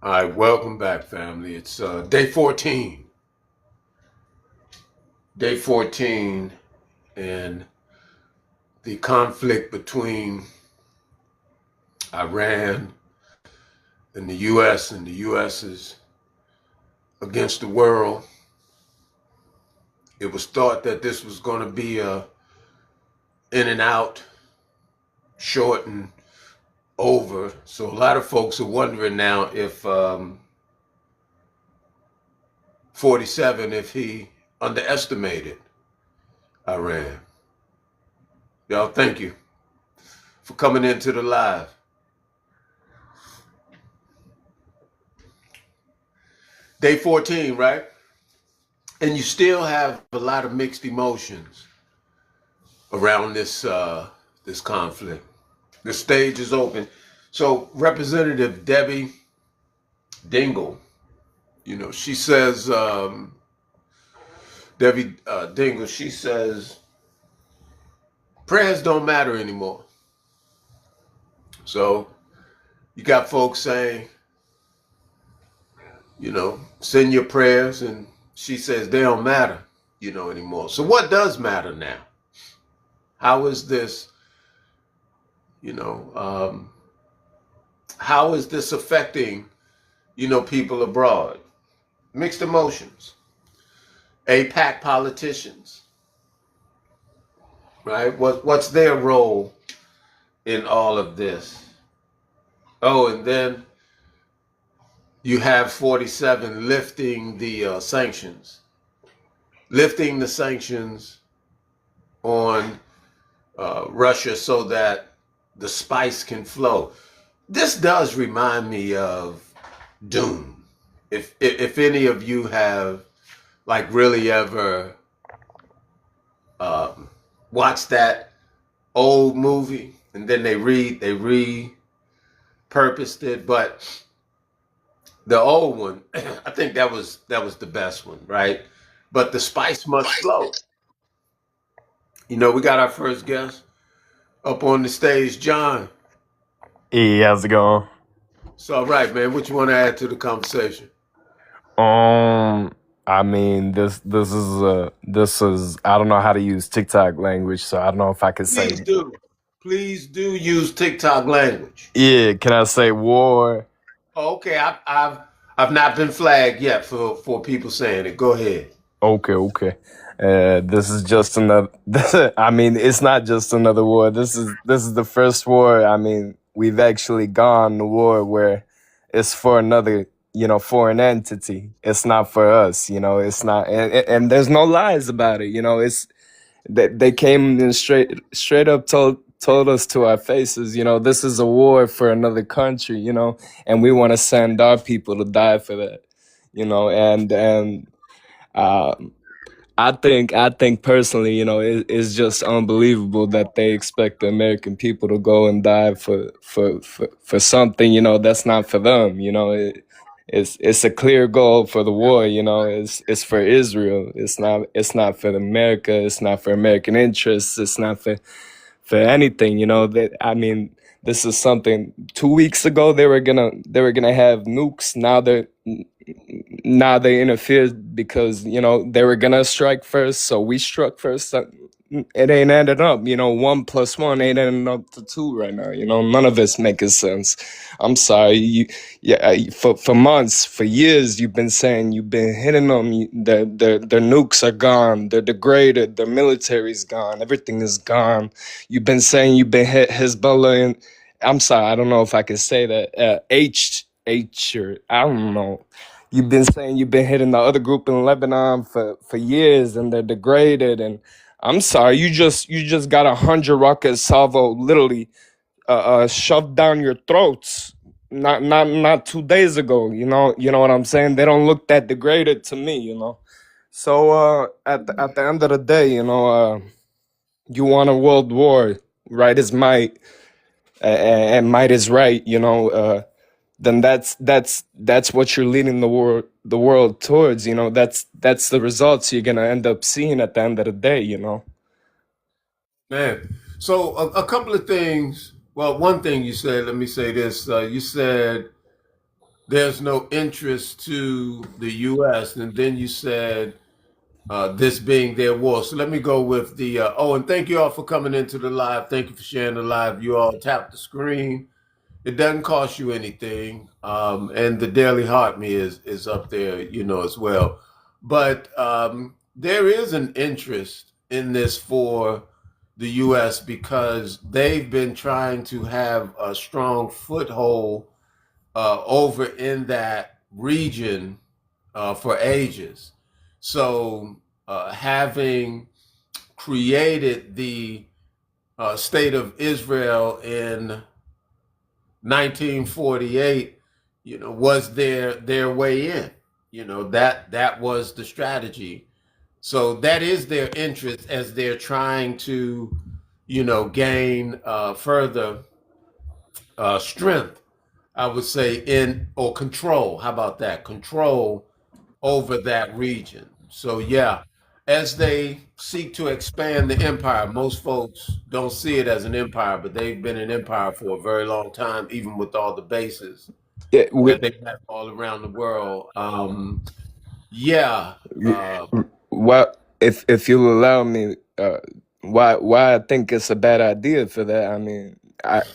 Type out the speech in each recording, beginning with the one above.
All right, welcome back, family. It's day 14. Day 14, and the conflict between Iran and the U.S. and the U.S. is against the world. It was thought that this was going to be a in and out, short and over. So a lot of folks are wondering now if 47, if he underestimated Iran. Y'all, thank you for coming into the live. Day 14, right? And you still have a lot of mixed emotions around this conflict. The stage is open. So Representative Debbie Dingell, she says, Debbie Dingell, she says, prayers don't matter anymore. So you got folks saying, send your prayers, and she says they don't matter, anymore. So what does matter now? How is this, how is this affecting, people abroad? Mixed emotions. APAC politicians, right? What's their role in all of this? Oh, and then you have 47 lifting the sanctions on Russia so that the spice can flow. This does remind me of Doom. If any of you have really ever watched that old movie, and then they repurposed it, but the old one, I think that was the best one, right? But the spice must flow. We got our first guest up on the stage, John. Hey, how's it going? It's all right, man. What you want to add to the conversation? I mean, this is I don't know how to use TikTok language, so I don't know if I could say. Please do use TikTok language. Yeah, can I say war? Okay, I've not been flagged yet for people saying it. Go ahead. Okay. This is just another. I mean, it's not just another war. This is the first war. I mean, we've actually gone to war where it's for another, foreign entity. It's not for us. It's not, and there's no lies about it. It's they came and straight up told us to our faces. This is a war for another country. And we want to send our people to die for that. And. Um, I think personally, it's just unbelievable that they expect the American people to go and die for something, that's not for them. It's a clear goal for the war. It's for Israel. It's not for America. It's not for American interests. It's not for anything. That I mean, this is something. 2 weeks ago they were gonna have nukes. Now they interfered because they were gonna strike first, so we struck first. It ain't ended up, 1 + 1 ain't ending up to 2 right now. None of it's making sense. I'm sorry. For months, for years, you've been saying you've been hitting them. Their nukes are gone. They're degraded. Their military's gone. Everything is gone. You've been saying you've been hit Hezbollah, and I'm sorry, I don't know if I can say that. Or I don't know. You've been saying you've been hitting the other group in Lebanon for years, and they're degraded. And I'm sorry, you just got 100 rocket salvo literally shoved down your throats. Not 2 days ago. You know what I'm saying? They don't look that degraded to me. So at the end of the day, you want a world war, right? Is might, and might is right. Then that's what you're leading the world towards. That's the results you're gonna end up seeing at the end of the day. Man, so a couple of things. Well, one thing you said, let me say this. You said there's no interest to the U.S. And then you said this being their war. So let me go with the and thank you all for coming into the live. Thank you for sharing the live. You all tap the screen. It doesn't cost you anything, and the Daily Heart Me is up there, as well. But there is an interest in this for the U.S. because they've been trying to have a strong foothold over in that region for ages. So, having created the state of Israel in 1948, was their way in. That was the strategy. So that is their interest as they're trying to, gain further strength. I would say in or control. How about that? Control over that region. So yeah, as they seek to expand the empire, most folks don't see it as an empire, but they've been an empire for a very long time, even with all the bases Yeah, that they have all around the world. Yeah. Well, if you'll allow me, why I think it's a bad idea for that. I mean,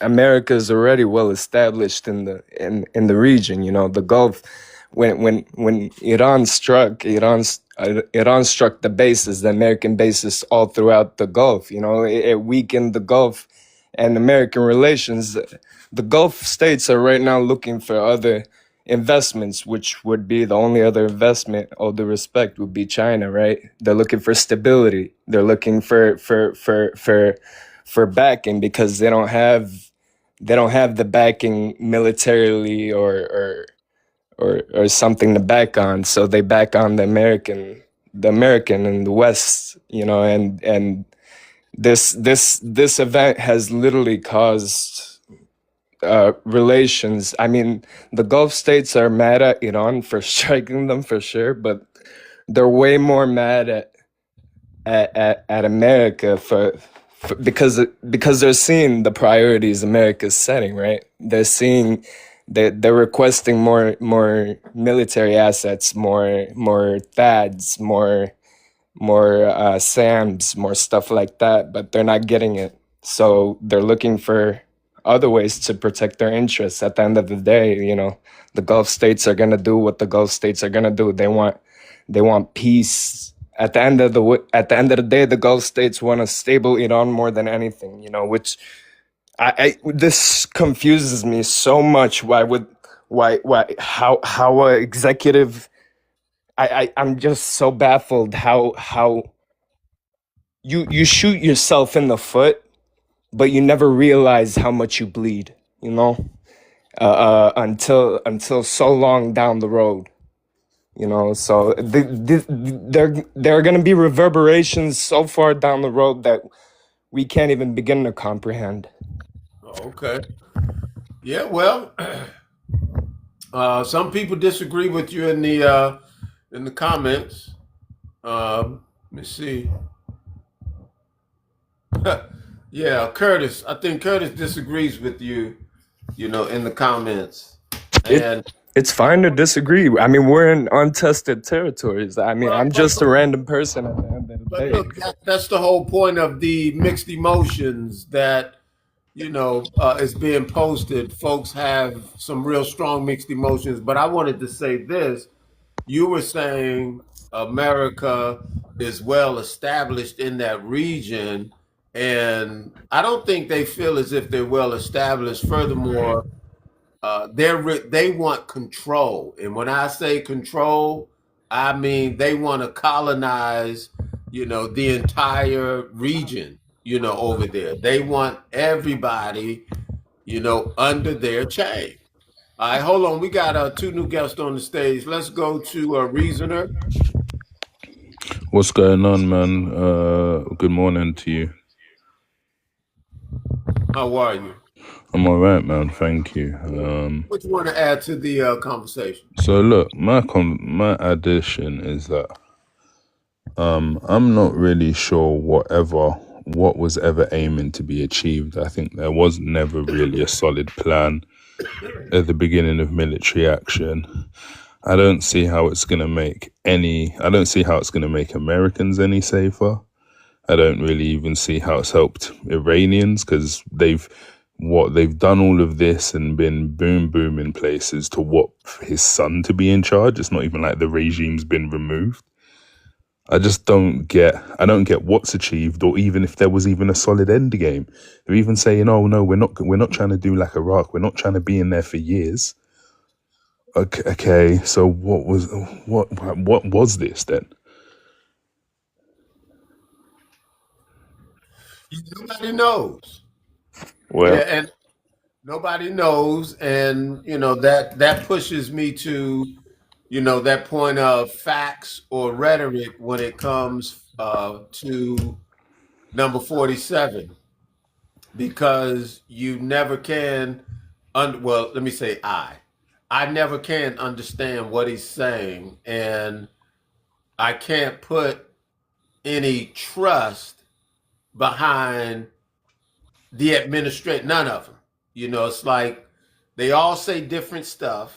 America is already well established in the region. You know, the Gulf. When Iran struck the bases, the American bases all throughout the Gulf. You know, it weakened the Gulf and American relations. The Gulf states are right now looking for other investments, which would be the only other investment, all due respect, would be China, right? They're looking for stability. They're looking for backing because they don't have the backing militarily or something to back on. So they back on the American and the West, and this event has literally caused relations. I mean, the Gulf states are mad at Iran for striking them for sure, but they're way more mad at America for because they're seeing the priorities America's setting, right? They're requesting more military assets, more THAADs, more SAMs, more stuff like that, but they're not getting it. So they're looking for other ways to protect their interests. At the end of the day, the Gulf states are gonna do what the Gulf states are gonna do. They want peace. At the end of the day, the Gulf states want a stable Iran more than anything. Which this confuses me so much. Why how a executive. I'm just so baffled how you shoot yourself in the foot, but you never realize how much you bleed, until so long down the road, So there are going to be reverberations so far down the road that we can't even begin to comprehend. Okay. Yeah. Well, some people disagree with you in the comments. Let me see. Yeah, Curtis. I think Curtis disagrees with you. In the comments, It and it's fine to disagree. I mean, we're in untested territories. I mean, well, I'm but just a random person at the end of the but day. look, that's the whole point of the mixed emotions that is being posted. Folks have some real strong mixed emotions, but I wanted to say this. You were saying America is well established in that region, and I don't think they feel as if they're well established. Furthermore, they want control, and when I say control, I mean they want to colonize, the entire region, over there. They want everybody, under their chain. All right, hold on. We got two new guests on the stage. Let's go to Reasoner. What's going on, man? Good morning to you. How are you? I'm all right, man. Thank you. What you want to add to the conversation? So look, my addition is that I'm not really sure what was ever aiming to be achieved. I think there was never really a solid plan. at the beginning of military action. I don't see how it's going to make I don't see how it's going to make Americans any safer. I don't really even see how it's helped Iranians because they've done all of this and been boom in places to what his son to be in charge. It's not even like the regime's been removed. I don't get what's achieved, or even if there was even a solid end game. They're even saying, "Oh no, we're not trying to do like Iraq. We're not trying to be in there for years." Okay, so what was this then? Nobody knows. Well, Yeah, and nobody knows, and that pushes me to that point of facts or rhetoric when it comes to number 47, because you never can well, let me say I never can understand what he's saying, and I can't put any trust behind the administration. None of them. It's like they all say different stuff,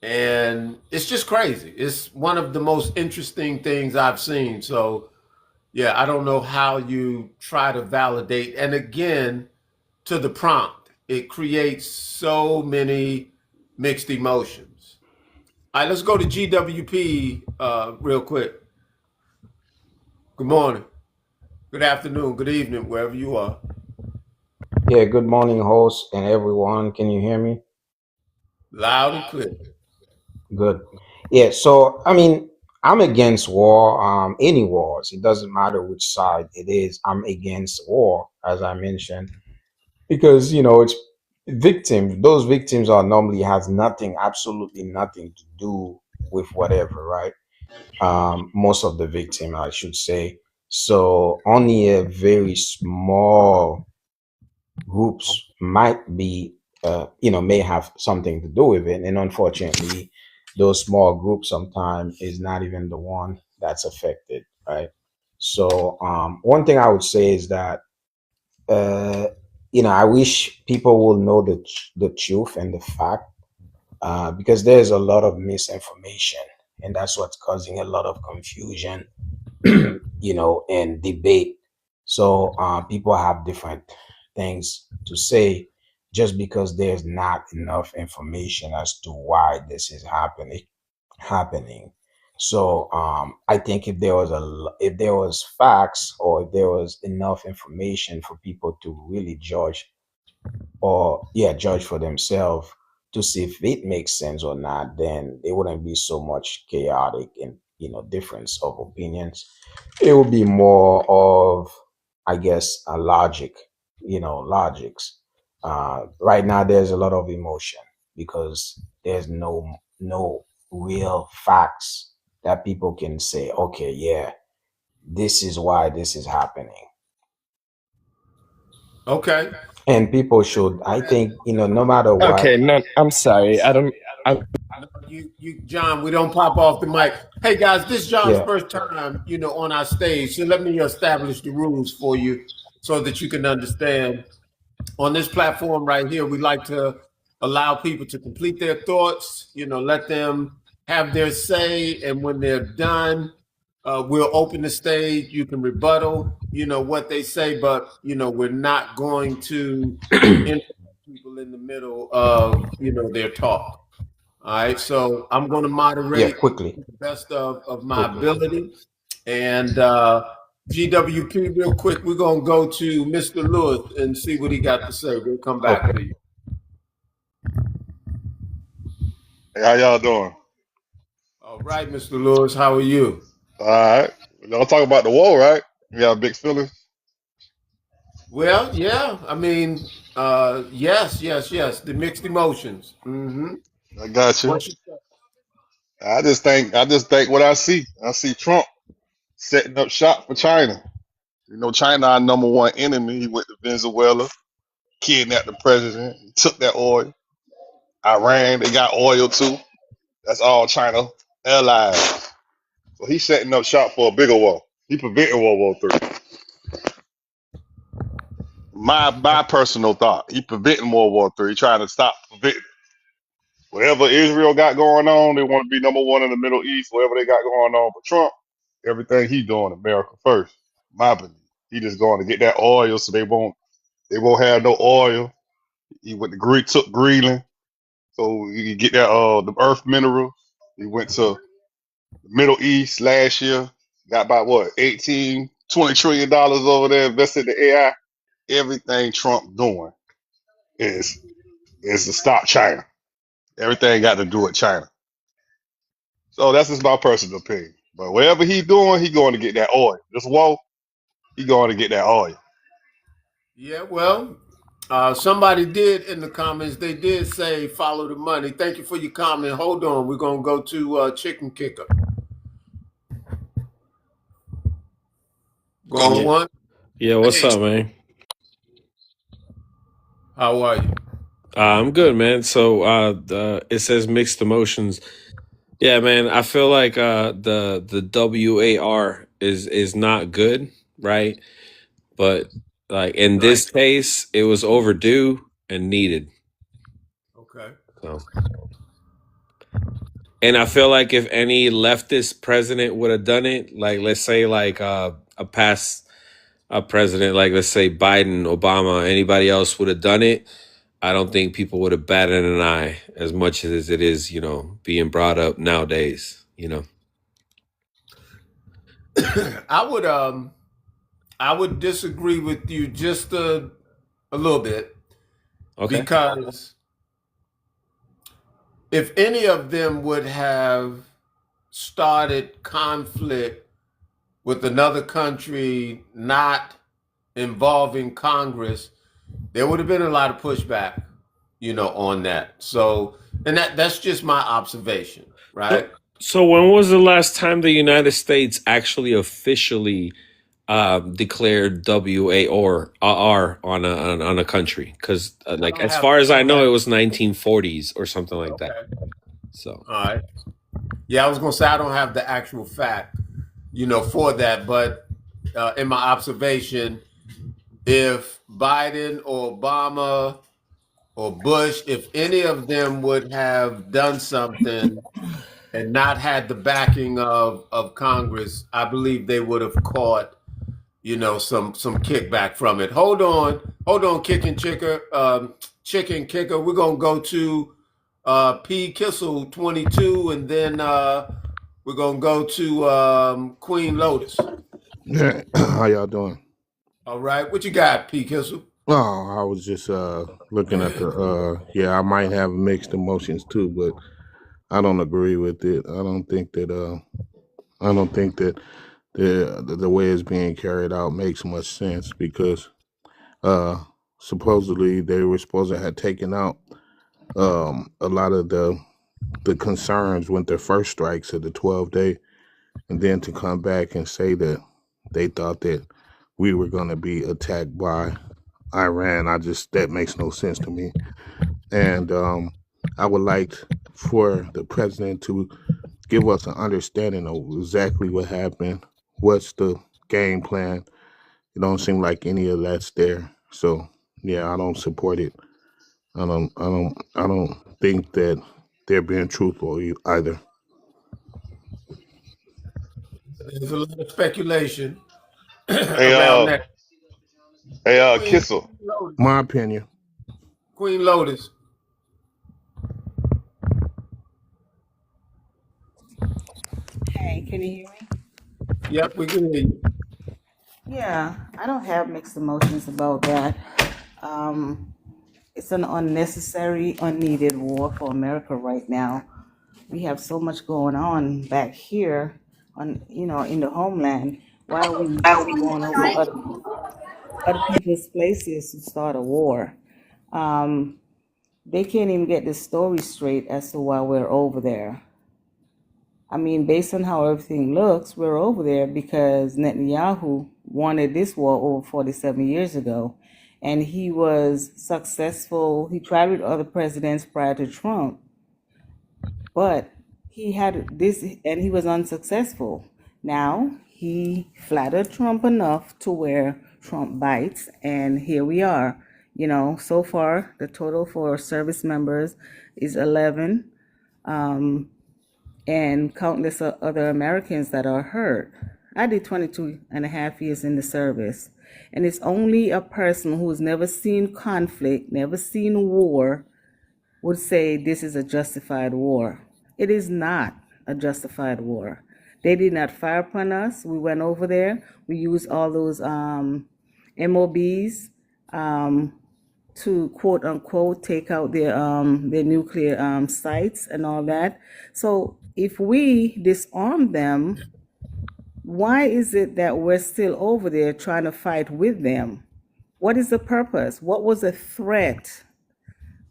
and it's just crazy. It's one of the most interesting things I've seen. So yeah, I don't know how you try to validate. And again, to the prompt, it creates so many mixed emotions. All right, let's go to GWP real quick. Good morning, good afternoon, good evening, wherever you are. Yeah, good morning, host and everyone. Can you hear me? Loud and clear. Good. Yeah, so I mean, I'm against war, any wars. It doesn't matter which side it is. I'm against war, as I mentioned, because it's victims. Those victims are normally has nothing, absolutely nothing to do with whatever, right? Most of the victim, I should say. So only a very small groups might be may have something to do with it, and unfortunately those small groups sometimes is not even the one that's affected, right? So one thing I would say is that uh I wish people will know the truth and the fact, because there's a lot of misinformation, and that's what's causing a lot of confusion and debate. So people have different things to say just because there's not enough information as to why this is happening. So I think if there was facts, or if there was enough information for people to really judge, or yeah, judge for themselves to see if it makes sense or not, then there wouldn't be so much chaotic and difference of opinions. It would be more of, I guess, a logic, logics. Right now there's a lot of emotion because there's no real facts that people can say, okay, yeah, this is why this is happening. Okay. And people should, I think, no matter what. okay, no, I'm sorry. I No, John, we don't pop off the mic. Hey guys, this is John's Yeah. first time, on our stage. So let me establish the rules for you so that you can understand. On this platform right here, we like to allow people to complete their thoughts, let them have their say. And when they're done, we'll open the stage. You can rebuttal, what they say, but, we're not going to interrupt people in the middle of, their talk. All right, so I'm going to Yeah, moderate quickly, to the best of my quickly. ability. And GWP, real quick, we're going to go to Mr. Lewis and see what he got to say. We'll come back Okay. to you. Hey, how y'all doing? All right, Mr. Lewis, how are you? All right. Don't talk about the war, right? You got big feelings. Well, yeah, I mean, yes, the mixed emotions. I got you. What's your I just think what I see. I see Trump setting up shop for China. China our number one enemy. He went to Venezuela, kidnapped the president, he took that oil. Iran, they got oil too. That's all China allies. So he's setting up shop for a bigger war. He preventing World War III. my personal thought. He preventing World War III. He trying to stop preventing whatever Israel got going on. They want to be number one in the Middle East. Whatever they got going on. But Trump, everything he doing, America first. My belief. He just going to get that oil, so they won't have no oil. He went to took Greenland, so you can get that the earth minerals. He went to the Middle East last year. Got about what 18, $20 trillion over there invested in AI. Everything Trump doing is to stop China. Everything got to do with China. So that's just my personal opinion. But whatever he doing, he going to get that oil. This war, he going to get that oil. Yeah, well, somebody did in the comments. They did say follow the money. Thank you for your comment. Hold on, we're gonna go to Chicken Kicker. Going Yeah, one. yeah. What's Hey, up, man? how are you? I'm good, man. So, it says mixed emotions. Yeah, man. I feel like the WAR is not good, right? But like in Right. this case, it was overdue and needed. Okay. So, and I feel like if any leftist president would have done it, like let's say like a past a president, like let's say Biden, Obama, anybody else would have done it, I don't think people would have batted an eye as much as it is, being brought up nowadays. I would disagree with you just a little bit Okay. because if any of them would have started conflict with another country not involving Congress, there would have been a lot of pushback, on that. So, and that's just my observation, right? So when was the last time the United States actually officially declared WA or R on a country? Because I like don't as have far as I I don't know, have it was 1940s or something like that. Okay. So All right. Yeah, I was gonna say I don't have the actual fact, for that, but in my observation, if Biden or Obama or Bush, if any of them would have done something and not had the backing of Congress, I believe they would have caught, some kickback from it. Hold on, chicken kicker. We're gonna go to P Kissel 22, and then we're gonna go to Queen Lotus. Yeah, how y'all doing? All right, what you got, P Kissel? Oh, I was just looking at the yeah, I might have mixed emotions too, but I don't agree with it. I don't think that the way it's being carried out makes much sense because uh supposedly they were supposed to have taken out a lot of the concerns with their first strikes of the 12-day, and then to come back and say that they thought that we were going to be attacked by Iran. That makes no sense to me. And I would like for the president to give us an understanding of exactly what happened. What's the game plan? It don't seem like any of that's there. So yeah, I don't support it. I don't think that they're being truthful either. There's a lot of speculation Hey, around that. Queen Kissel. Lotus. My opinion. Queen Lotus. Hey, can you hear me? Yep, we can hear you. Yeah, I don't have mixed emotions about that. Um, it's an unnecessary, unneeded war for America right now. We have so much going on back here, in the homeland. Why are we going over other people's places to start a war? Um, they can't even get the story straight as to why we're over there. I mean, based on how everything looks, we're over there because Netanyahu wanted this war over 47 years ago. And he was successful. He tried with other presidents prior to Trump, but he had this and he was unsuccessful. Now he flattered Trump enough to where Trump bites, and here we are. You know, so far the total for service members is 11, and countless other Americans that are hurt. I did 22 and a half years in the service, and it's only a person who's never seen conflict, never seen war, would say this is a justified war. It is not a justified war. They did not fire upon us. We went over there. We used all those MOBs to quote unquote take out their nuclear sites and all that. So if we disarm them, why is it that we're still over there trying to fight with them? What is the purpose? What was the threat?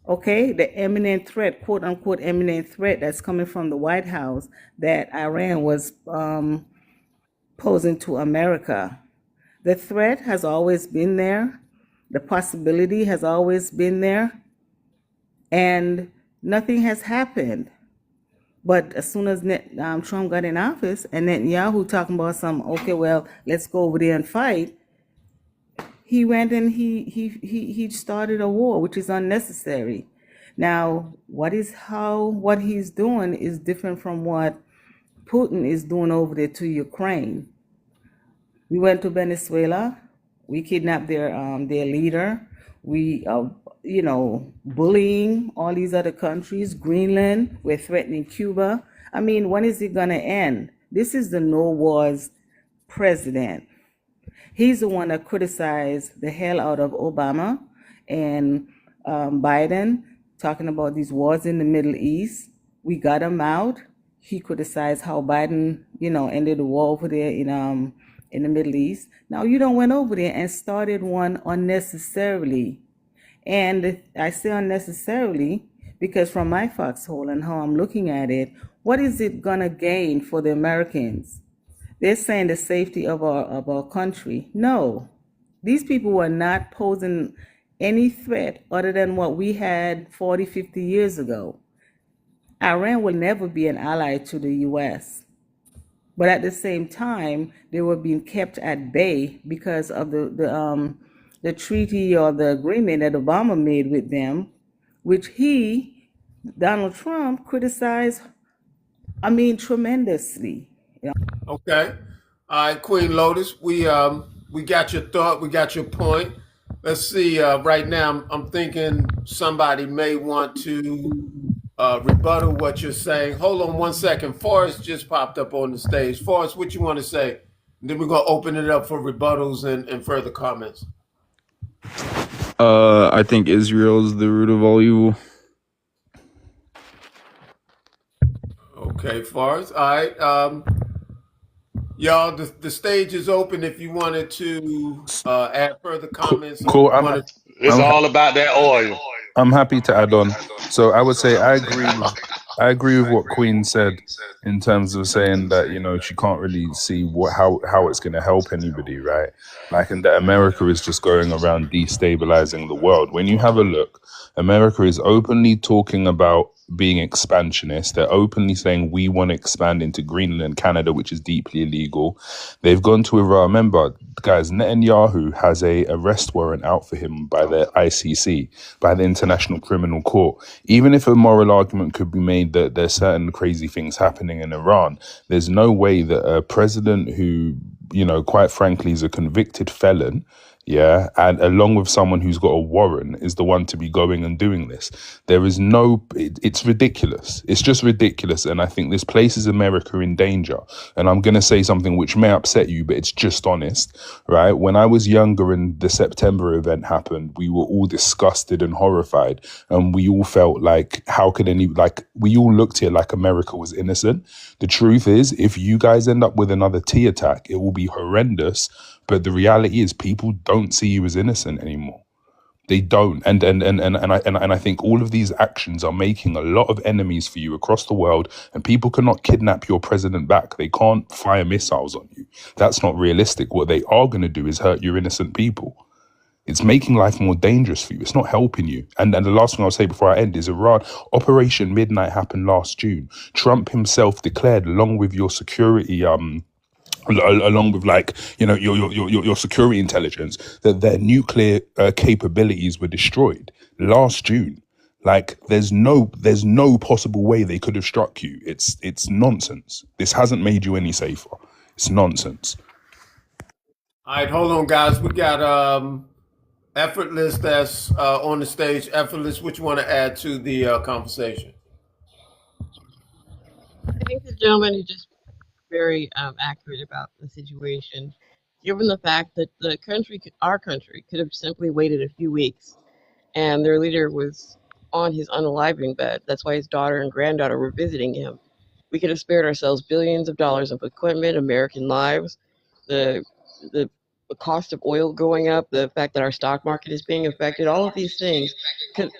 Okay, the imminent threat, quote unquote, imminent threat that's coming from the White House that Iran was posing to America. The threat has always been there. The possibility has always been there. And nothing has happened. But as soon as Trump got in office and Netanyahu talking about okay, well, let's go over there and fight, he went and he started a war, which is unnecessary. Now, what he's doing is different from what Putin is doing over there to Ukraine. We went to Venezuela. We kidnapped their leader. We bullying all these other countries. Greenland. We're threatening Cuba. I mean, when is it gonna end? This is the no wars president. He's the one that criticized the hell out of Obama and Biden, talking about these wars in the Middle East. We got him out. He criticized how Biden, ended the war over there in the Middle East. Now you don't went over there and started one unnecessarily. And I say unnecessarily because from my foxhole and how I'm looking at it, what is it gonna gain for the Americans? They're saying the safety of our country. No, these people were not posing any threat other than what we had 40, 50 years ago. Iran will never be an ally to the U.S. But at the same time, they were being kept at bay because of the treaty or the agreement that Obama made with them, which Donald Trump, criticized, tremendously. Okay. All right, Queen Lotus. We got your thought. We got your point. Let's see. Right now, I'm thinking somebody may want to rebuttal what you're saying. Hold on one second. Forrest just popped up on the stage. Forrest, what you want to say? And then we're gonna open it up for rebuttals and further comments. I think Israel is the root of all evil. Okay, Forrest. All right. Y'all, the stage is open if you wanted to add further comments. Cool. It's I'm all about that oil. I'm happy to add on. So I would say I agree with what Queen said in terms of saying that she can't really see how it's going to help anybody, right? Like, and that America is just going around destabilizing the world. When you have a look, America is openly talking about being expansionist. They're openly saying we want to expand into Greenland and Canada, which is deeply illegal. They've gone to Iran. Remember, guys, Netanyahu has a arrest warrant out for him by the ICC, by the International Criminal Court. Even if a moral argument could be made that there's certain crazy things happening in Iran, there's no way that a president who, quite frankly, is a convicted felon, yeah, and along with someone who's got a warrant, is the one to be going and doing this. There is it's ridiculous. It's just ridiculous. And I think this places America in danger. And I'm going to say something which may upset you, but it's just honest, right? When I was younger and the September event happened, we were all disgusted and horrified. And we all felt like, we all looked here like America was innocent. The truth is, if you guys end up with another T attack, it will be horrendous. But the reality is people don't see you as innocent anymore. They don't. And I think all of these actions are making a lot of enemies for you across the world, and people cannot kidnap your president back. They can't fire missiles on you. That's not realistic. What they are going to do is hurt your innocent people. It's making life more dangerous for you. It's not helping you. And the last thing I'll say before I end is Iran. Operation Midnight happened last June. Trump himself declared, along with your security along with like your security intelligence, that their nuclear capabilities were destroyed last June. Like there's no possible way they could have struck you. It's nonsense. This hasn't made you any safer. It's nonsense. All right, hold on, guys. We got Effortless that's on the stage. Effortless, what you want to add to the conversation? I think the gentleman is just very accurate about the situation, given the fact that our country, could have simply waited a few weeks, and their leader was on his unaliving bed. That's why his daughter and granddaughter were visiting him. We could have spared ourselves billions of dollars of equipment, American lives, the the cost of oil going up, the fact that our stock market is being affected. All of these things could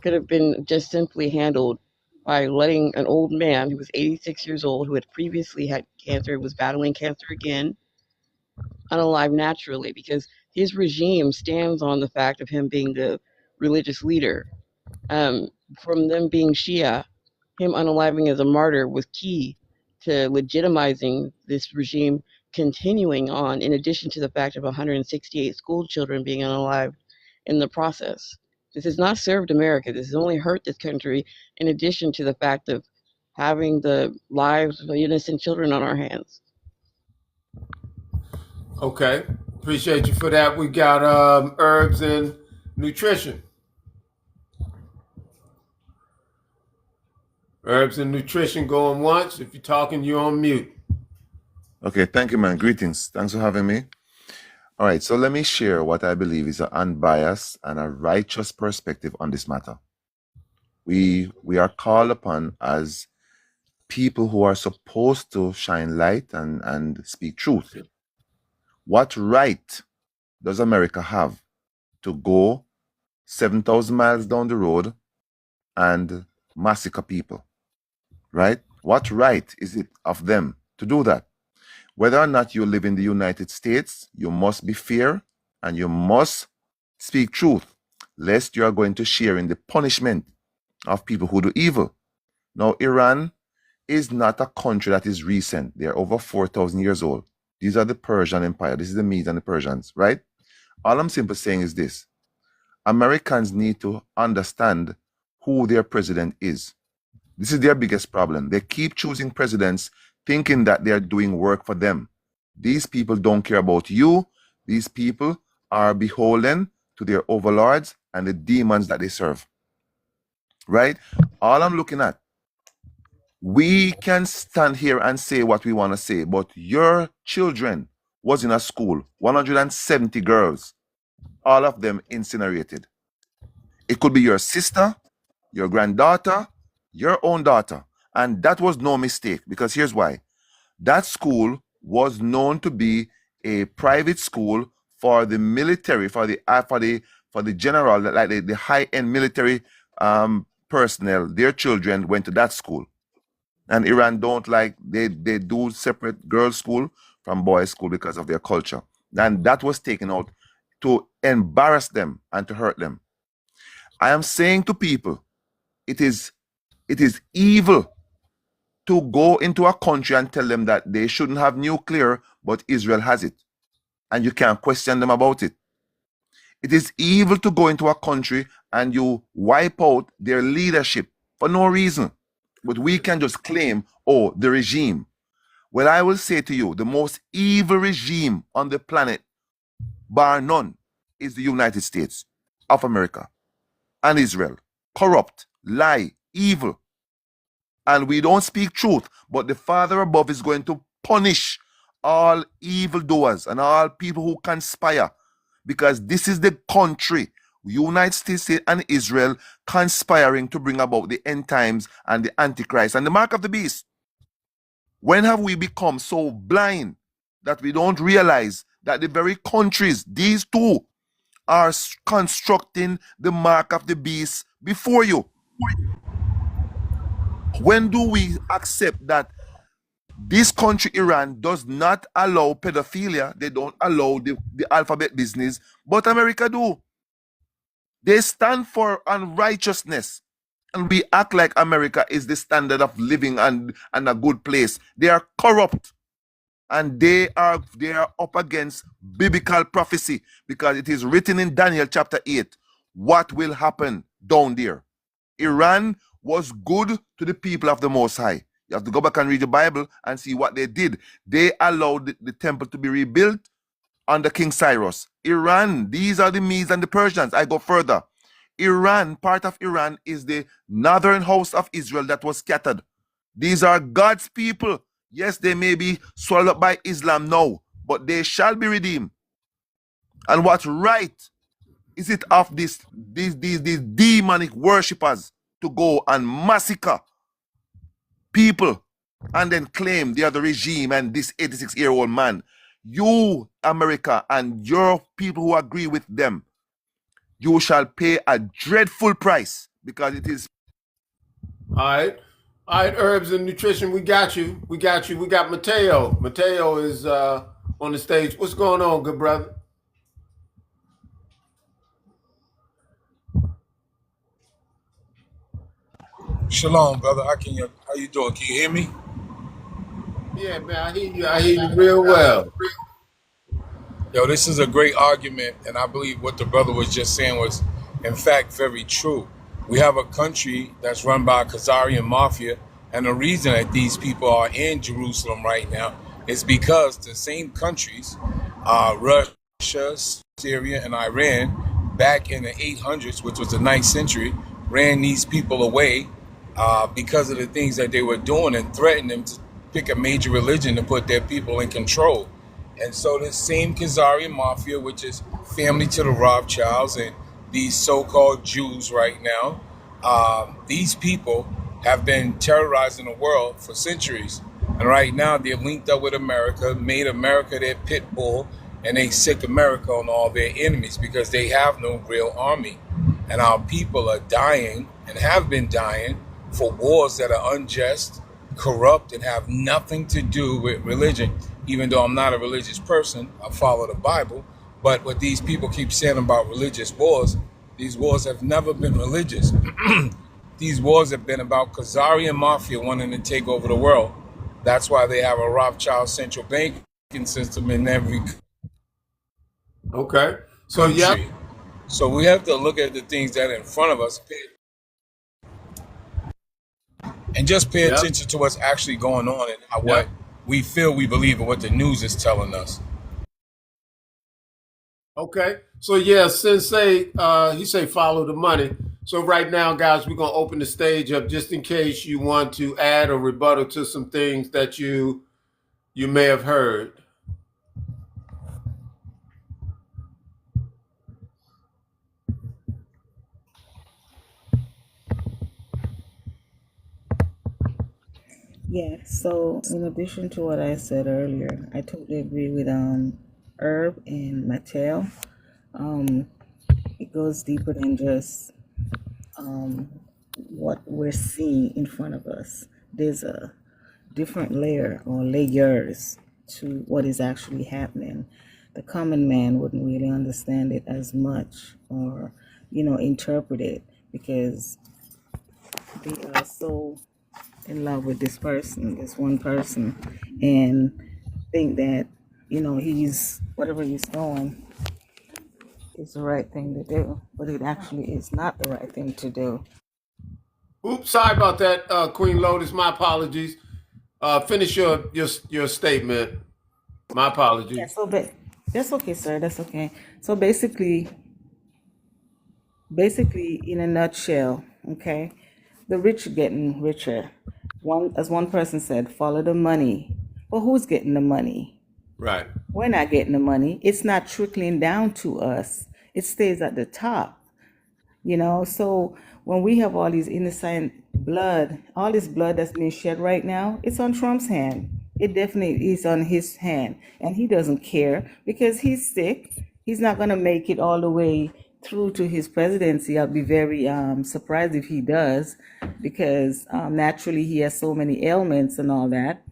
could have been just simply handled by letting an old man who was 86 years old, who had previously had cancer, was battling cancer again, unalive naturally, because his regime stands on the fact of him being the religious leader. Um, from them being Shia, him unaliving as a martyr was key to legitimizing this regime continuing on, in addition to the fact of 168 school children being unalived in the process. This has not served America. This has only hurt this country, in addition to the fact of having the lives of innocent children on our hands. Okay, appreciate you for that. We got herbs and nutrition. Herbs and nutrition going once. If you're talking, you're on mute. Okay, thank you, man. Greetings. Thanks for having me. All right, so let me share what I believe is an unbiased and a righteous perspective on this matter. We are called upon as people who are supposed to shine light and speak truth. What right does America have to go 7,000 miles down the road and massacre people? Right? What right is it of them to do that? Whether or not you live in the United States, you must be fair and you must speak truth, lest you are going to share in the punishment of people who do evil. Now, Iran is not a country that is recent. They are over 4,000 years old. These are the Persian Empire. This is the Medes and the Persians, right? All I'm simply saying is this. Americans need to understand who their president is. This is their biggest problem. They keep choosing presidents thinking that they're doing work for them. These people don't care about you. These people are beholden to their overlords and the demons that they serve. Right? All I'm looking at, we can stand here and say what we want to say, but your children was in a school, 170 girls, all of them incinerated. It could be your sister, your granddaughter, your own daughter. And that was no mistake, because here's why. That school was known to be a private school for the military, for the general, like the high-end military personnel. Their children went to that school. And Iran don't like, they do separate girls' school from boys' school because of their culture. And that was taken out to embarrass them and to hurt them. I am saying to people, it is evil to go into a country and tell them that they shouldn't have nuclear, but Israel has it. And you can't question them about it. It is evil to go into a country and you wipe out their leadership for no reason. But we can just claim, oh, the regime. Well, I will say to you, the most evil regime on the planet, bar none, is the United States of America and Israel. Corrupt, lie, evil. And we don't speak truth, but the Father above is going to punish all evildoers and all people who conspire, because this is the country, United States and Israel, conspiring to bring about the end times and the Antichrist and the mark of the beast. When have we become so blind that we don't realize that the very countries, these two, are constructing the mark of the beast before you? When do we accept that this country, Iran, does not allow pedophilia? They don't allow the alphabet business, but America do. They stand for unrighteousness. And we act like America is the standard of living and a good place. They are corrupt. and they are up against biblical prophecy, because it is written in Daniel chapter 8 what will happen down there. Iran was good to the people of the Most High. You have to go back and read the Bible and see what they did. They allowed the temple to be rebuilt under King Cyrus. Iran, these are the Medes and the Persians. I go further. Iran, part of Iran, is the northern host of Israel that was scattered. These are God's people. Yes, they may be swallowed up by Islam now, but they shall be redeemed. And what's right is it of these demonic worshippers to go and massacre people and then claim they are the regime and this 86-year-old man. You, America, and your people who agree with them, you shall pay a dreadful price, because it is. All right. All right, herbs and nutrition, we got you. We got you. We got Mateo. Mateo is on the stage. What's going on, good brother? Shalom, brother. How you doing? Can you hear me? Yeah, man, I hear you. I hear you real well. Yo, this is a great argument, and I believe what the brother was just saying was, in fact, very true. We have a country that's run by a Khazarian mafia, and the reason that these people are in Jerusalem right now is because the same countries, Russia, Syria, and Iran, back in the 800s, which was the 9th century, ran these people away because of the things that they were doing and threatened them to pick a major religion to put their people in control. And so this same Khazarian mafia, which is family to the Rothschilds and these so-called Jews right now, these people have been terrorizing the world for centuries. And right now they're linked up with America, made America their pit bull, and they sick America on all their enemies because they have no real army. And our people are dying and have been dying for wars that are unjust, corrupt, and have nothing to do with religion. Even though I'm not a religious person, I follow the Bible. But what these people keep saying about religious wars, these wars have never been religious. These wars have been about Khazarian mafia wanting to take over the world. That's why they have a Rothschild central banking system in every Okay. So, yeah. country. So we have to look at the things that are in front of us and just pay Yep. attention to what's actually going on and Yep. what we feel we believe and what the news is telling us. Okay. So, yeah, Sensei, he say follow the money. So right now, guys, we're going to open the stage up just in case you want to add or rebuttal to some things that you may have heard. Yeah, so in addition to what I said earlier, I totally agree with Herb and Mateo. It goes deeper than just what we're seeing in front of us. There's a different layer or layers to what is actually happening. The common man wouldn't really understand it as much or, interpret it because they are so in love with this one person, and think that, he's whatever he's doing is the right thing to do, but it actually is not the right thing to do. Oops, sorry about that, Queen Lotus. My apologies. Finish your statement. My Yeah, apologies. but that's okay, sir. That's okay. So basically, in a nutshell, okay, the rich are getting richer. As one person said, follow the money. Well, who's getting the money? Right. We're not getting the money. It's not trickling down to us. It stays at the top. So when we have all these innocent blood, all this blood that's being shed right now, it's on Trump's hand. It definitely is on his hand, and he doesn't care because he's sick. He's not going to make it all the way through to his presidency. I'll be very surprised if he does, because naturally he has so many ailments and all that.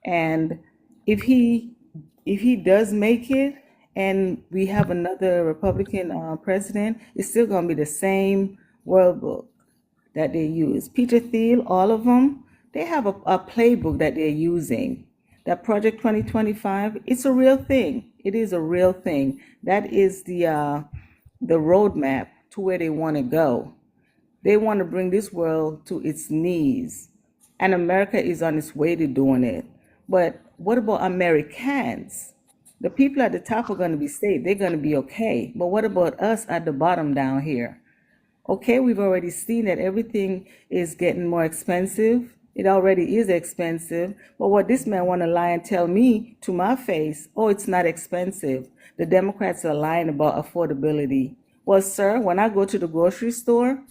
And if he does make it, and we have another Republican president, it's still going to be the same world book that they use. Peter Thiel, all of them, they have a playbook that they're using. That Project 2025, it's a real thing. It is a real thing. That is the roadmap to where they want to go. They want to bring this world to its knees, and America is on its way to doing it. But what about Americans? The people at the top are going to be safe. They're going to be okay. But what about us at the bottom down here? Okay, we've already seen that everything is getting more expensive. It already is expensive. But what this man want to lie and tell me to my face, oh, it's not expensive. The Democrats are lying about affordability. Well, sir, when I go to the grocery store,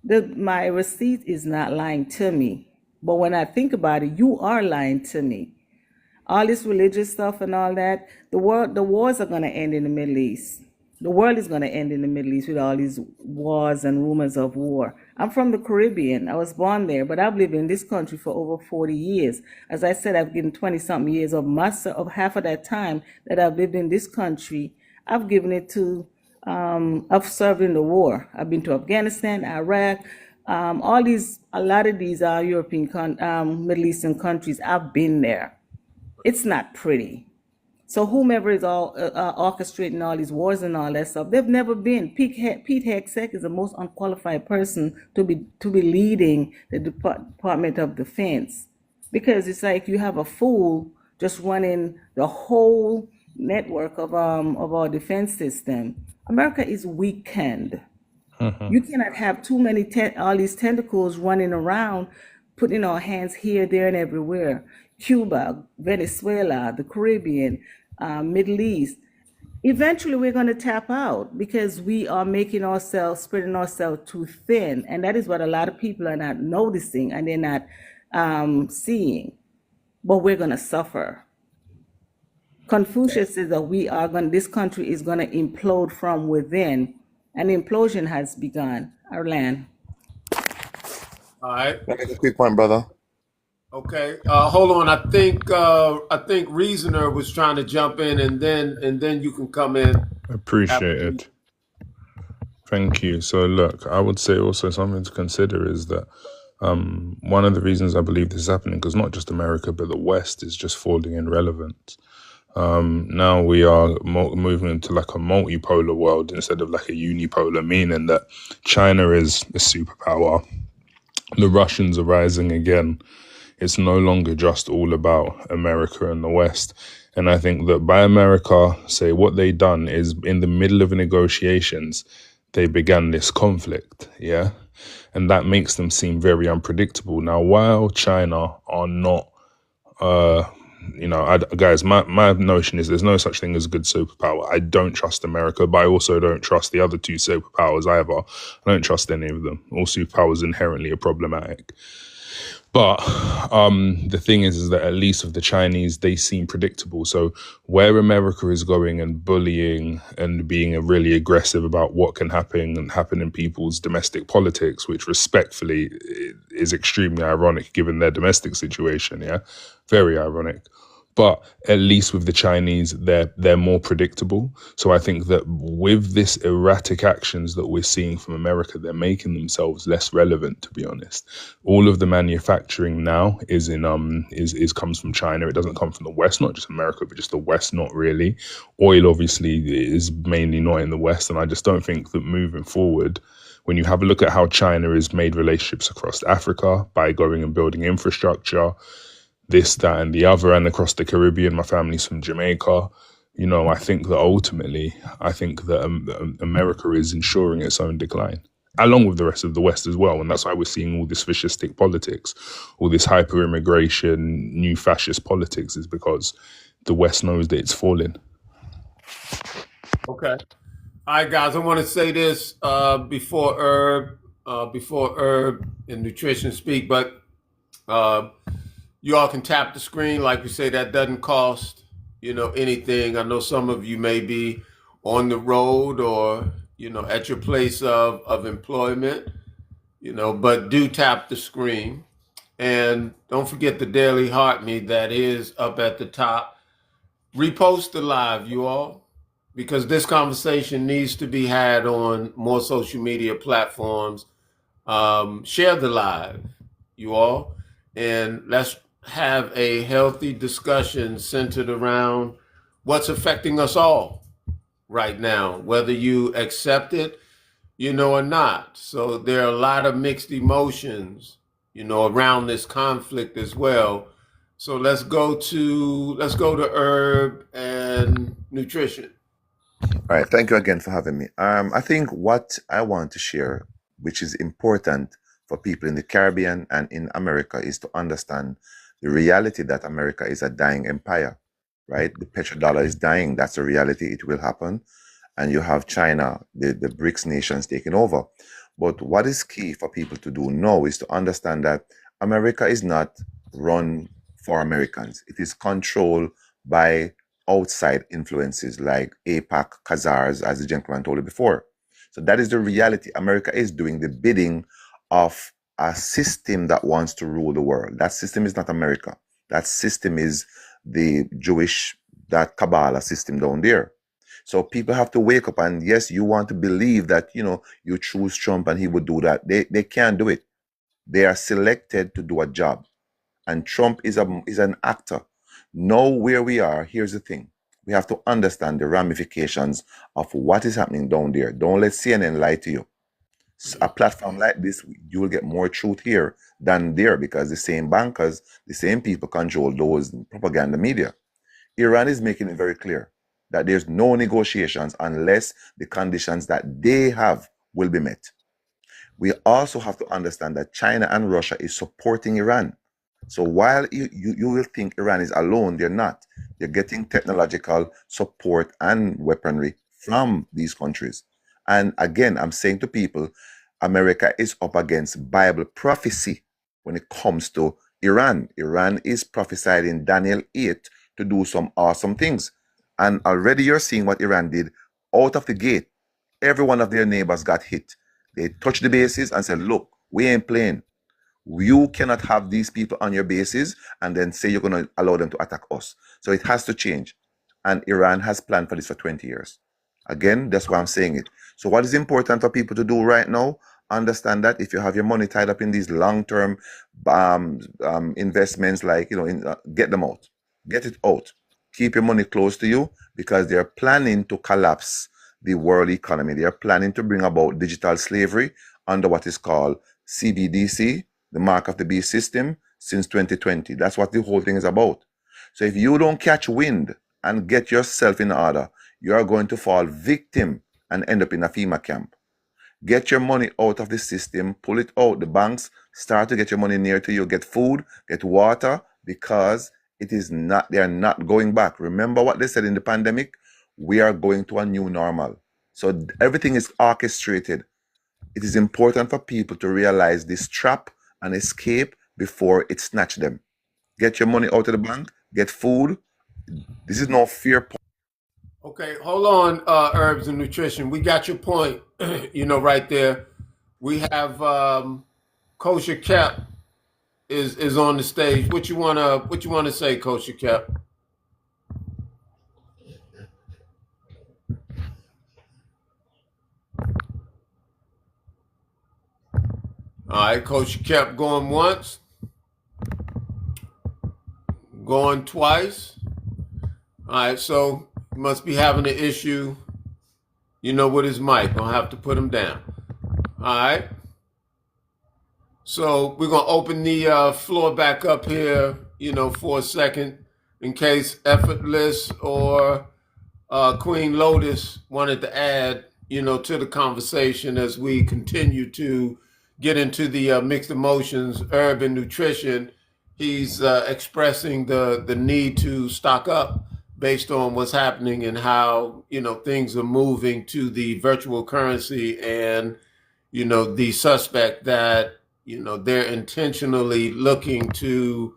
my receipt is not lying to me. But when I think about it, you are lying to me. All this religious stuff and all that, the wars are going to end in the Middle East. The world is going to end in the Middle East with all these wars and rumors of war. I'm from the Caribbean. I was born there, but I've lived in this country for over 40 years. As I said, I've given 20 something years of half of that time that I've lived in this country. I've given it to, I've served in the war. I've been to Afghanistan, Iraq, a lot of these Middle Eastern countries. I've been there. It's not pretty. So whomever is all orchestrating all these wars and all that stuff, they've never been. Pete Hegseth is the most unqualified person to be leading the Department of Defense, because it's like you have a fool just running the whole network of our defense system. America is weakened. You cannot have too many all these tentacles running around, putting our hands here, there, and everywhere. Cuba, Venezuela, the Caribbean, Middle East. Eventually, we're going to tap out because we are spreading ourselves too thin, and that is what a lot of people are not noticing and they're not seeing. But we're going to suffer. Confucius says that this country is going to implode from within. An implosion has begun. Our land. All right. Let me make a quick point, brother. Okay. Hold on. I think Reasoner was trying to jump in, and then you can come in after Appreciate me. it. Thank you. So, look, I would say also something to consider is that one of the reasons I believe this is happening, because not just America, but the West is just falling in relevance. Now we are moving into like a multipolar world instead of like a unipolar, meaning that China is a superpower. The Russians are rising again. It's no longer just all about America and the West. And I think that by America, say what they done is in the middle of negotiations, they began this conflict, yeah? And that makes them seem very unpredictable. Now, while China are not, guys, my notion is there's no such thing as a good superpower. I don't trust America, but I also don't trust the other two superpowers either. I don't trust any of them. All superpowers inherently are problematic. But the thing is that at least with the Chinese, they seem predictable. So where America is going and bullying and being really aggressive about what can happen in people's domestic politics, which respectfully is extremely ironic given their domestic situation, yeah? Very ironic. But at least with the Chinese, they're more predictable. So I think that with this erratic actions that we're seeing from America, they're making themselves less relevant, to be honest. All of the manufacturing now is comes from China. It doesn't come from the West, not just America, but just the West, not really. Oil obviously is mainly not in the West. And I just don't think that moving forward, when you have a look at how China has made relationships across Africa by going and building infrastructure, this, that, and the other, and across the Caribbean. My family's from Jamaica. I think that America is ensuring its own decline, along with the rest of the West as well. And that's why we're seeing all this fascistic politics, all this hyper-immigration, new fascist politics, is because the West knows that it's falling. Okay. All right, guys. I want to say this before Herb and Nutrition speak, but you all can tap the screen. Like we say, that doesn't cost anything. I know some of you may be on the road or at your place of employment, but do tap the screen. And don't forget the Daily Heart Me that is up at the top. Repost the live, you all, because this conversation needs to be had on more social media platforms. Share the live, you all, and let's have a healthy discussion centered around what's affecting us all right now, whether you accept it, or not. So there are a lot of mixed emotions, around this conflict as well. So let's go to herb and nutrition. All right, thank you again for having me. I think what I want to share, which is important for people in the Caribbean and in America, is to understand the reality that America is a dying empire, right? The petrodollar is dying. That's a reality. It will happen. And you have China, the BRICS nations taking over. But what is key for people to do now is to understand that America is not run for Americans. It is controlled by outside influences like APAC, Khazars, as the gentleman told you before. So that is the reality. America is doing the bidding of a system that wants to rule the world. That system is not America. That system is the Jewish, that Kabbalah system down there. So people have to wake up, and yes, you want to believe that, you choose Trump and he would do that. They can't do it. They are selected to do a job. And Trump is an actor. Know where we are. Here's the thing. We have to understand the ramifications of what is happening down there. Don't let CNN lie to you. A platform like this, you will get more truth here than there, because the same bankers, the same people control those propaganda media. Iran is making it very clear that there's no negotiations unless the conditions that they have will be met. We also have to understand that China and Russia is supporting Iran. So while you will think Iran is alone, they're not. They're getting technological support and weaponry from these countries. And again, I'm saying to people, America is up against Bible prophecy when it comes to Iran. Iran is prophesied in Daniel 8 to do some awesome things. And already you're seeing what Iran did out of the gate. Every one of their neighbors got hit. They touched the bases and said, look, we ain't playing. You cannot have these people on your bases and then say you're going to allow them to attack us. So it has to change. And Iran has planned for this for 20 years. Again, that's why I'm saying it. So what is important for people to do right now? Understand that if you have your money tied up in these long-term investments, like, get them out. Get it out. Keep your money close to you, because they're planning to collapse the world economy. They're planning to bring about digital slavery under what is called CBDC, the mark of the beast system, since 2020. That's what the whole thing is about. So if you don't catch wind and get yourself in order, you are going to fall victim and end up in a FEMA camp. Get your money out of the system, pull it out. The banks start to get your money near to you. Get food, get water, because they are not going back. Remember what they said in the pandemic? We are going to a new normal. So everything is orchestrated. It is important for people to realize this trap and escape before it snatch them. Get your money out of the bank, get food. This is no fear. Okay, hold on, herbs and nutrition. We got your point, right there. We have Kosher Cap is on the stage. What you wanna say, Kosher Cap? All right, Kosher Cap going once, going twice. All right, so he must be having an issue, with his mic. Gonna have to put him down. All right. So we're gonna open the floor back up here, for a second, in case Effortless or Queen Lotus wanted to add, to the conversation as we continue to get into the mixed emotions, urban nutrition. He's expressing the need to stock up based on what's happening and how things are moving to the virtual currency, and the suspect that they're intentionally looking to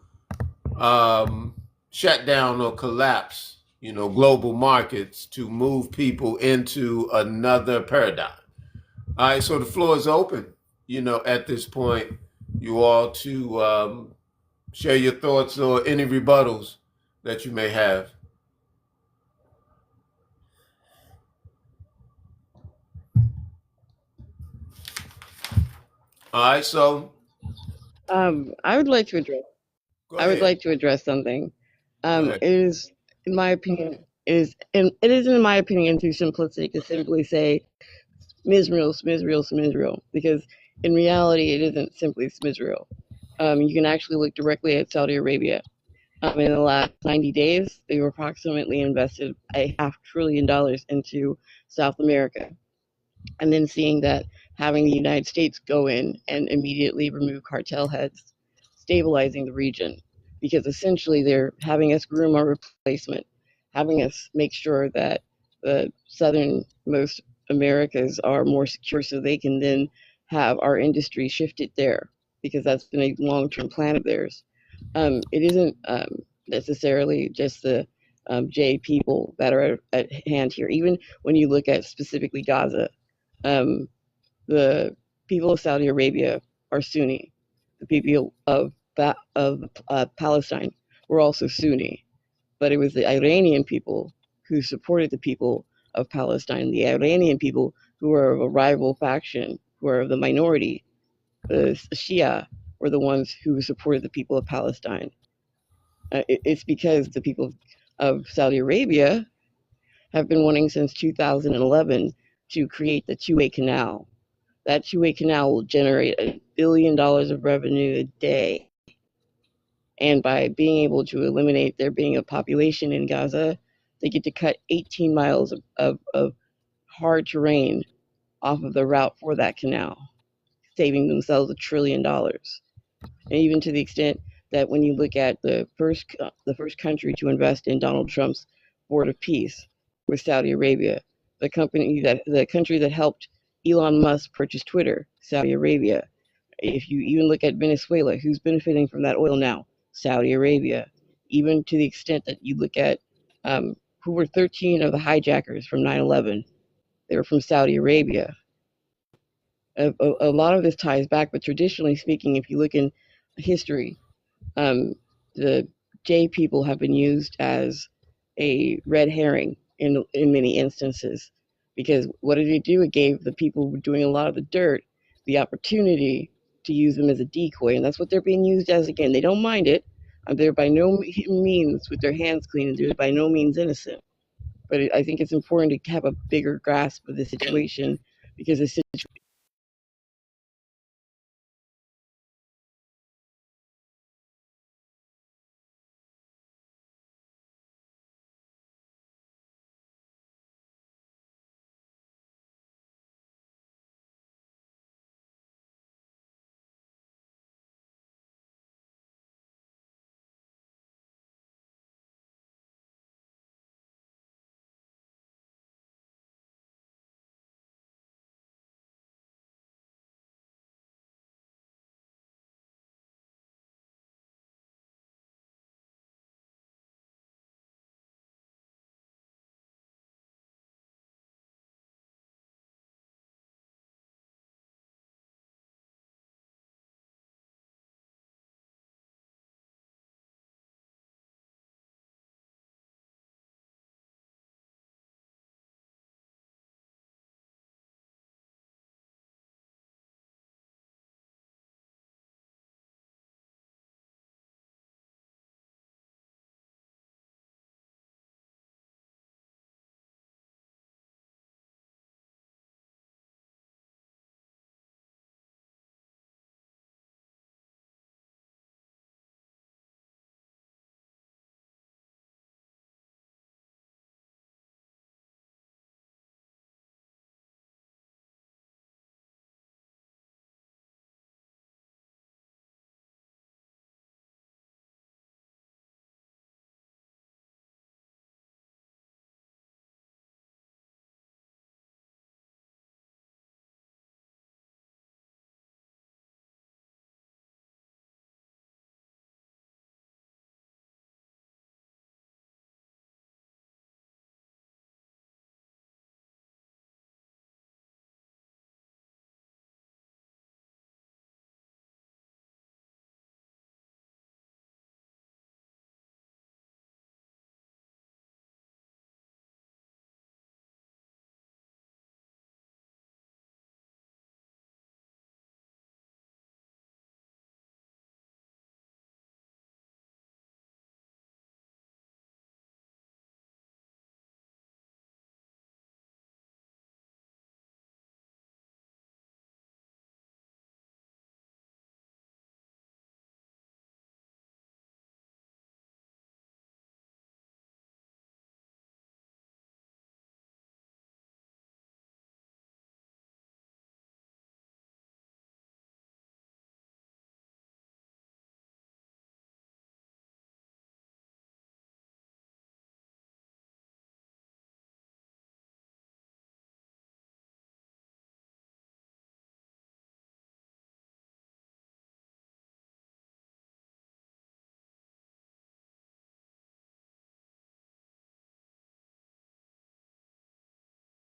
shut down or collapse, global markets to move people into another paradigm. All right, so the floor is open, at this point, you all to share your thoughts or any rebuttals that you may have. All right, so I would like to address. Go I would ahead. like to address something. Go ahead. It is, in my opinion, it isn't in my opinion too simplistic to simply say Misrael, Smisrael, Smisrael, because in reality it isn't simply Smisrael. You can actually look directly at Saudi Arabia. In the last 90 days, they were approximately invested $500 billion into South America, and then seeing that having the United States go in and immediately remove cartel heads, stabilizing the region, because essentially they're having us groom our replacement, having us make sure that the southernmost Americas are more secure so they can then have our industry shifted there, because that's been a long-term plan of theirs. It isn't necessarily just the J people that are at hand here. Even when you look at specifically Gaza, um, the people of Saudi Arabia are Sunni. The people of Palestine were also Sunni, but it was the Iranian people who supported the people of Palestine. The Iranian people who were of a rival faction, who are of the minority, the Shia, were the ones who supported the people of Palestine. It's because the people of Saudi Arabia have been wanting since 2011 to create the two-way canal. That two-way canal will generate $1 billion of revenue a day. And by being able to eliminate there being a population in Gaza, they get to cut 18 miles of hard terrain off of the route for that canal, saving themselves $1 trillion. And even to the extent that when you look at the first country to invest in Donald Trump's Board of Peace was Saudi Arabia, the country that helped Elon Musk purchase Twitter, Saudi Arabia. If you even look at Venezuela, who's benefiting from that oil now? Saudi Arabia. Even to the extent that you look at who were 13 of the hijackers from 9/11, they were from Saudi Arabia. A lot of this ties back, but traditionally speaking, if you look in history, um, the J people have been used as a red herring in many instances, because what did it do? It gave the people who were doing a lot of the dirt the opportunity to use them as a decoy, and that's what they're being used as again. They don't mind it. They're by no means with their hands clean, and they're by no means innocent. But I think it's important to have a bigger grasp of the situation, because the